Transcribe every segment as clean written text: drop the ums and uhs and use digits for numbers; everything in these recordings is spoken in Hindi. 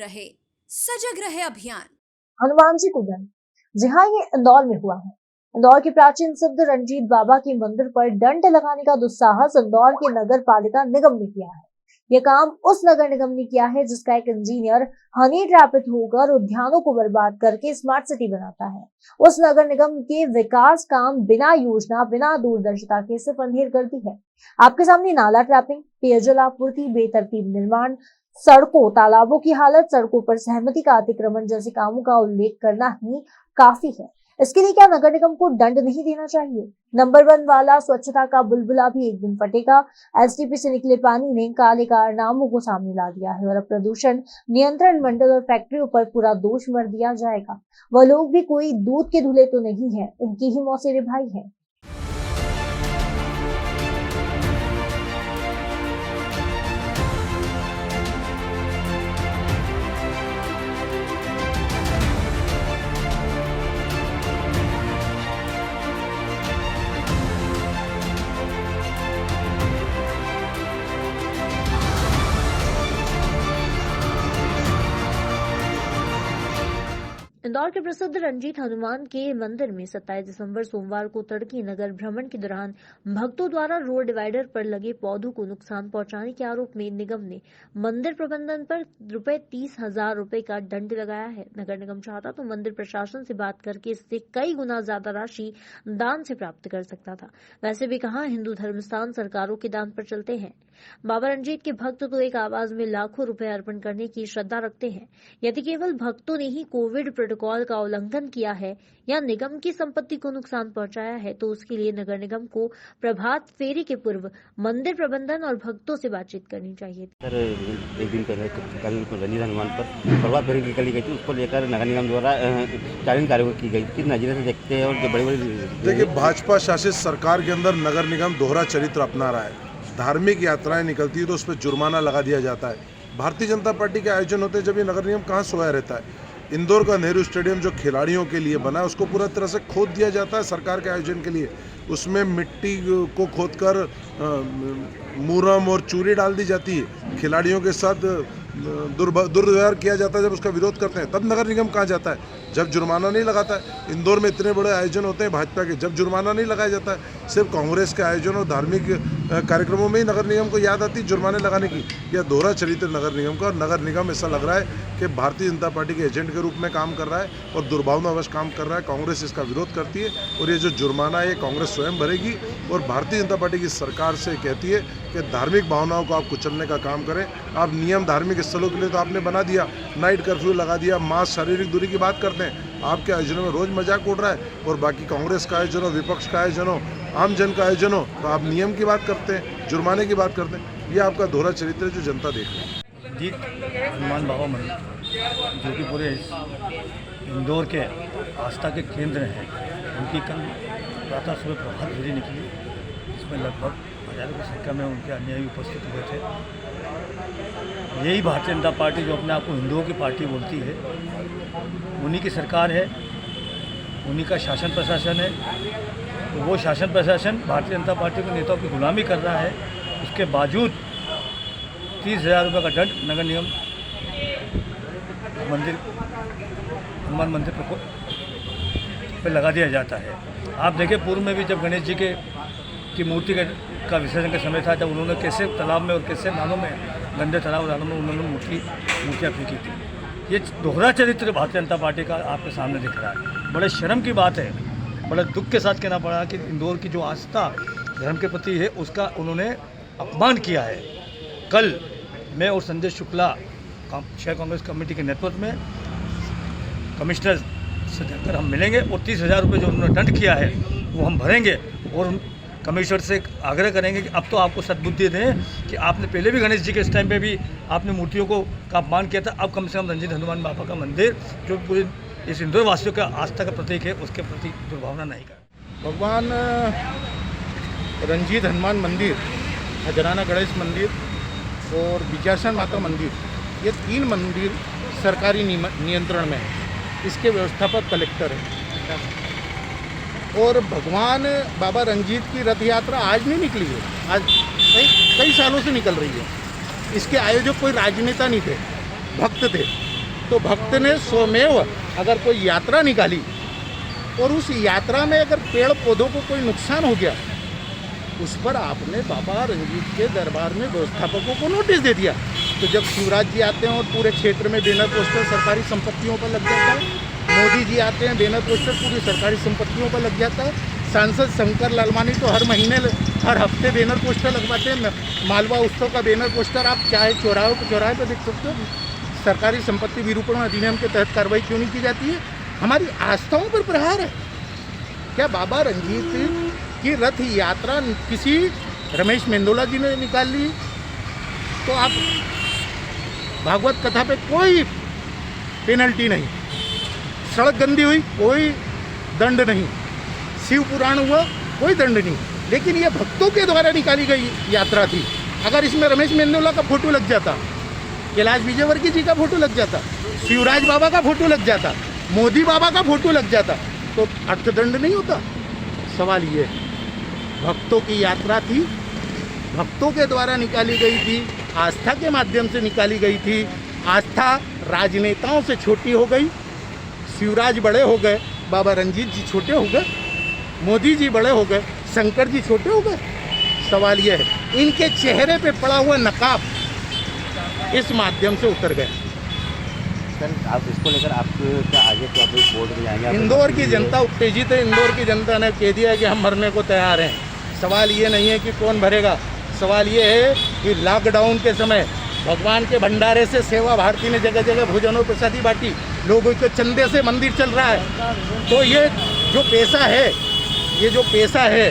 रहे, सजग रहे अभियान। हनुमान जी को दंड। जी हाँ, ये इंदौर में हुआ है। इंदौर के प्राचीन सिद्ध रंजीत बाबा के मंदिर पर दंड लगाने का दुस्साहस इंदौर के नगर पालिका निगम ने किया है। यह काम उस नगर निगम ने किया है जिसका एक इंजीनियर हनी ट्रैपित होकर उद्यानों को बर्बाद करके स्मार्ट सिटी बनाता है। उस नगर निगम के विकास काम बिना योजना, बिना दूरदर्शिता के सिर्फ अंधेर करती है। आपके सामने नाला ट्रैपिंग, पेयजल आपूर्ति, बेतरतीब निर्माण, सड़कों, तालाबों की हालत, सड़कों पर सहमति का अतिक्रमण जैसे कामों का उल्लेख करना ही काफी है। इसके लिए क्या नगर निगम को दंड नहीं देना चाहिए? नंबर 1 वाला स्वच्छता का बुलबुला भी एक दिन फटेगा। एसटीपी से निकले पानी ने काले कारनामों को सामने ला दिया है और अब प्रदूषण नियंत्रण मंडल और फैक्ट्रियों पर पूरा दोष मर दिया जाएगा। वह लोग भी कोई दूध के धुले तो नहीं है, उनकी ही मौसेरे भाई है। इंदौर के प्रसिद्ध रंजीत हनुमान के मंदिर में 27 दिसंबर सोमवार को तड़के नगर भ्रमण के दौरान भक्तों द्वारा रोड डिवाइडर पर लगे पौधों को नुकसान पहुंचाने के आरोप में निगम ने मंदिर प्रबंधन पर ₹30,000 का दंड लगाया है। नगर निगम चाहता तो मंदिर प्रशासन से बात करके इससे कई गुना ज्यादा राशि दान से प्राप्त कर सकता था। वैसे भी कहा, हिंदू धर्म स्थान सरकारों के दान पर चलते हैं। बाबा रंजीत के भक्त तो एक आवाज में लाखों रुपए अर्पण करने की श्रद्धा रखते हैं। यदि केवल भक्तों ने ही कोविड प्रोटोकॉल का उल्लंघन किया है या निगम की संपत्ति को नुकसान पहुंचाया है तो उसके लिए नगर निगम को प्रभात फेरी के पूर्व मंदिर प्रबंधन और भक्तों से बातचीत करनी चाहिए। सर, एक दिन पहले कल रंजीत हनुमान पर प्रभात फेरी निकाली गई थी, उसको लेकर नगर निगम द्वारा चालीन कार्रवाई की गई। किस नजरिए से देखते हैं? और जो बड़ी देखिए, भाजपा शासित सरकार के अंदर नगर निगम दोहरा चरित्र अपना रहा है। धार्मिक यात्राएं निकलती है तो उस पर जुर्माना लगा दिया जाता है। भारतीय जनता पार्टी के आयोजन होते हैं जब ये नगर निगम कहाँ सोया रहता है। इंदौर का नेहरू स्टेडियम जो खिलाड़ियों के लिए बना है उसको पूरा तरह से खोद दिया जाता है सरकार के आयोजन के लिए। उसमें मिट्टी को खोदकर मुरम और चूरी डाल दी जाती है। खिलाड़ियों के साथ दुर्व्यवहार किया जाता है। जब उसका विरोध करते हैं तब नगर निगम कहाँ जाता है? जब जुर्माना नहीं लगाता है। इंदौर में इतने बड़े आयोजन होते हैं भाजपा के, जब जुर्माना नहीं लगाया जाता है। सिर्फ कांग्रेस के आयोजन और धार्मिक कार्यक्रमों में ही नगर निगम को याद आती है जुर्माने लगाने की। यह दोहरा चरित्र नगर निगम का, और नगर निगम ऐसा लग रहा है कि भारतीय जनता पार्टी के एजेंट के रूप में काम कर रहा है और दुर्भावनावश काम कर रहा है। कांग्रेस इसका विरोध करती है और ये जो जुर्माना है ये कांग्रेस स्वयं भरेगी। और भारतीय जनता पार्टी की सरकार से कहती है कि धार्मिक भावनाओं को आप कुचलने का काम करें। आप नियम धार्मिक स्थलों के लिए तो आपने बना दिया, नाइट कर्फ्यू लगा दिया, मास्क, शारीरिक दूरी की बात करते हैं। आपके आयोजनों में रोज मजाक उड़ रहा है और बाकी कांग्रेस का आयोजन हो, विपक्ष का आयोजन हो, आम जन का आयोजन हो तो आप नियम की बात करते हैं, जुर्माने की बात करते हैं। ये आपका दोहरा चरित्र है जो जनता देख रही है। रंजीत हनुमान बाबा मंदिर जो कि पूरे इंदौर के आस्था के केंद्र हैं, उनकी कल प्रातः सुबह प्रभात फेरी निकली। इसमें लगभग हजारों की संख्या में उनके अनुयायी उपस्थित हुए थे। यही भारतीय जनता पार्टी जो अपने आप को हिंदुओं की पार्टी बोलती है, उन्हीं की सरकार है, उन्हीं का शासन प्रशासन है। तो वो शासन प्रशासन भारतीय जनता पार्टी के नेताओं की गुलामी कर रहा है। उसके बावजूद 30,000 का दंड नगर निगम मंदिर हनुमान मंदिर पर लगा दिया जाता है। आप देखें, पूर्व में भी जब गणेश जी की मूर्ति का विसर्जन का समय था, जब उन्होंने कैसे तालाब में और कैसे नालों में, गंदे तालाब नालों में उन्होंने मूर्तियाँ फेंकी थी। ये दोहरा चरित्र भारतीय जनता पार्टी का आपके सामने दिख रहा है। बड़े शर्म की बात है, बड़े दुख के साथ कहना पड़ा कि इंदौर की जो आस्था धर्म के प्रति है उसका उन्होंने अपमान किया है। कल मैं और संजय शुक्ला शहर कांग्रेस कमेटी के नेतृत्व में कमिश्नर से जाकर हम मिलेंगे और 30,000 जो उन्होंने दंड किया है वो हम भरेंगे और कमिश्नर से आग्रह करेंगे कि अब तो आपको सद्बुद्धि दें कि आपने पहले भी गणेश जी के इस टाइम पे भी आपने मूर्तियों का अपमान किया था। अब कम से कम रंजीत हनुमान बाबा का मंदिर जो पूरे इस इंदौर वासियों का आस्था का प्रतीक है उसके प्रति दुर्भावना नहीं कर। भगवान रंजीत हनुमान मंदिर, खजराना गणेश मंदिर और विजयासन माता मंदिर, ये 3 मंदिर सरकारी नियंत्रण में है। इसके व्यवस्थापक कलेक्टर है। और भगवान बाबा रंजीत की रथ यात्रा आज नहीं निकली है, आज कई सालों से निकल रही है। इसके आयोजक कोई राजनेता नहीं थे, भक्त थे। तो भक्त ने स्वमेव अगर कोई यात्रा निकाली और उस यात्रा में अगर पेड़ पौधों को कोई नुकसान हो गया, उस पर आपने बाबा रंजीत के दरबार में व्यवस्थापकों को नोटिस दे दिया। तो जब शिवराज जी आते हैं और पूरे क्षेत्र में बैनर पोस्टर सरकारी संपत्तियों पर लग जाता है, मोदी जी आते हैं, बैनर पोस्टर पूरी सरकारी संपत्तियों पर लग जाता है, सांसद शंकर लालवानी तो हर महीने हर हफ्ते बैनर पोस्टर लगवाते हैं, मालवा उत्सव का बैनर पोस्टर आप चाहे चौराहे पर देख सकते हो। सरकारी संपत्ति विरूपण अधिनियम के तहत कार्रवाई क्यों नहीं की जाती है? हमारी आस्थाओं पर प्रहार है क्या? बाबा रंजीत की रथ यात्रा किसी रमेश मेंदोला जी ने निकाल ली तो आप भागवत कथा पे कोई पेनल्टी नहीं, सड़क गंदी हुई कोई दंड नहीं, शिव पुराण हुआ कोई दंड नहीं, लेकिन ये भक्तों के द्वारा निकाली गई यात्रा थी। अगर इसमें रमेश मेंदोला का फोटो लग जाता, कैलाश विजयवर्गीय जी का फोटो लग जाता, शिवराज बाबा का फोटो लग जाता, मोदी बाबा का फोटो लग जाता, तो अर्थदंड नहीं होता। सवाल ये है, भक्तों की यात्रा थी, भक्तों के द्वारा निकाली गई थी, आस्था के माध्यम से निकाली गई थी। आस्था राजनेताओं से छोटी हो गई, शिवराज बड़े हो गए, बाबा रंजीत जी छोटे हो गए, मोदी जी बड़े हो गए, शंकर जी छोटे हो गए। सवाल यह है, इनके चेहरे पे पड़ा हुआ नकाब इस माध्यम से उतर गया। सर आप इसको लेकर आप क्या आगे क्या कोई बोर्ड में जाएंगे? इंदौर की जनता उत्तेजित है। इंदौर की जनता ने कह दिया है कि हम मरने को तैयार हैं। सवाल ये नहीं है कि कौन भरेगा, सवाल ये है कि लॉकडाउन के समय भगवान के भंडारे से सेवा भारती ने जगह जगह भोजन और प्रसादी बांटी, लोगों के चंदे से मंदिर चल रहा है। तो ये जो पैसा है, ये जो पैसा है,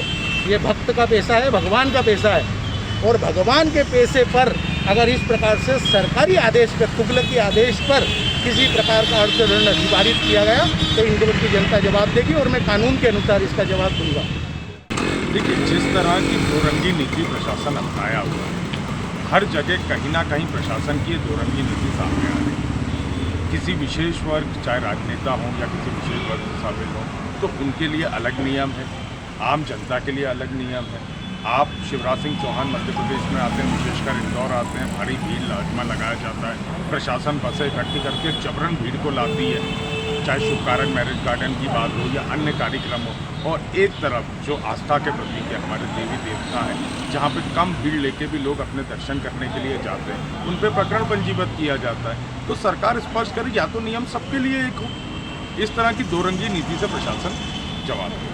ये भक्त का पैसा है, भगवान का पैसा है। और भगवान के पैसे पर अगर इस प्रकार से सरकारी आदेश पर, तुगलकी आदेश पर किसी प्रकार का अर्थदंड पारित किया गया तो इंदौर की जनता जवाब देगी और मैं कानून के अनुसार इसका जवाब दूंगा। देखिए, जिस तरह की दोरंगी नीति प्रशासन अपनाया हुआ है, हर जगह कहीं ना कहीं प्रशासन की दोरंगी नीति सामने आ रही है। किसी विशेष वर्ग, चाहे राजनेता हों या किसी विशेष वर्ग में शामिल हों, तो उनके लिए अलग नियम है, आम जनता के लिए अलग नियम है। आप शिवराज सिंह चौहान मध्य प्रदेश में आते हैं, विशेषकर इंदौर आते हैं, बड़ी भीड़ लाजमा लगाया जाता है, प्रशासन बसें इकट्ठी करके जबरन भीड़ को लाती है, चाहे शुभकारक मैरिज गार्डन की बात हो या अन्य कार्यक्रम हो। और एक तरफ जो आस्था के प्रतीक है, हमारे देवी देवता हैं, जहाँ पे कम भीड़ लेके भी लोग अपने दर्शन करने के लिए जाते हैं, उन पर प्रकरण पंजीबद्ध किया जाता है। तो सरकार स्पष्ट करे, या तो नियम सबके लिए एक हो, इस तरह की दोरंगी नीति से प्रशासन जवाब दे।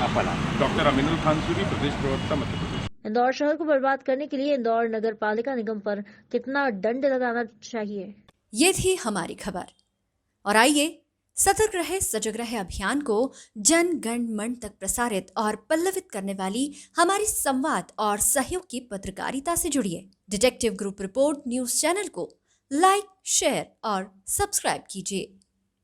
डॉक्टर अमीनुल खानसूरी, प्रदेश प्रवक्ता, मध्य प्रदेश। इंदौर शहर को बर्बाद करने के लिए इंदौर नगर पालिका निगम पर कितना दंड लगाना चाहिए? ये थी हमारी खबर। और आइए सतर्क रहे सजग रहे अभियान को जन गण मन तक प्रसारित और पल्लवित करने वाली हमारी संवाद और सहयोग की पत्रकारिता से जुड़िए। Detective group report news channel को लाइक, शेयर और सब्सक्राइब कीजिए।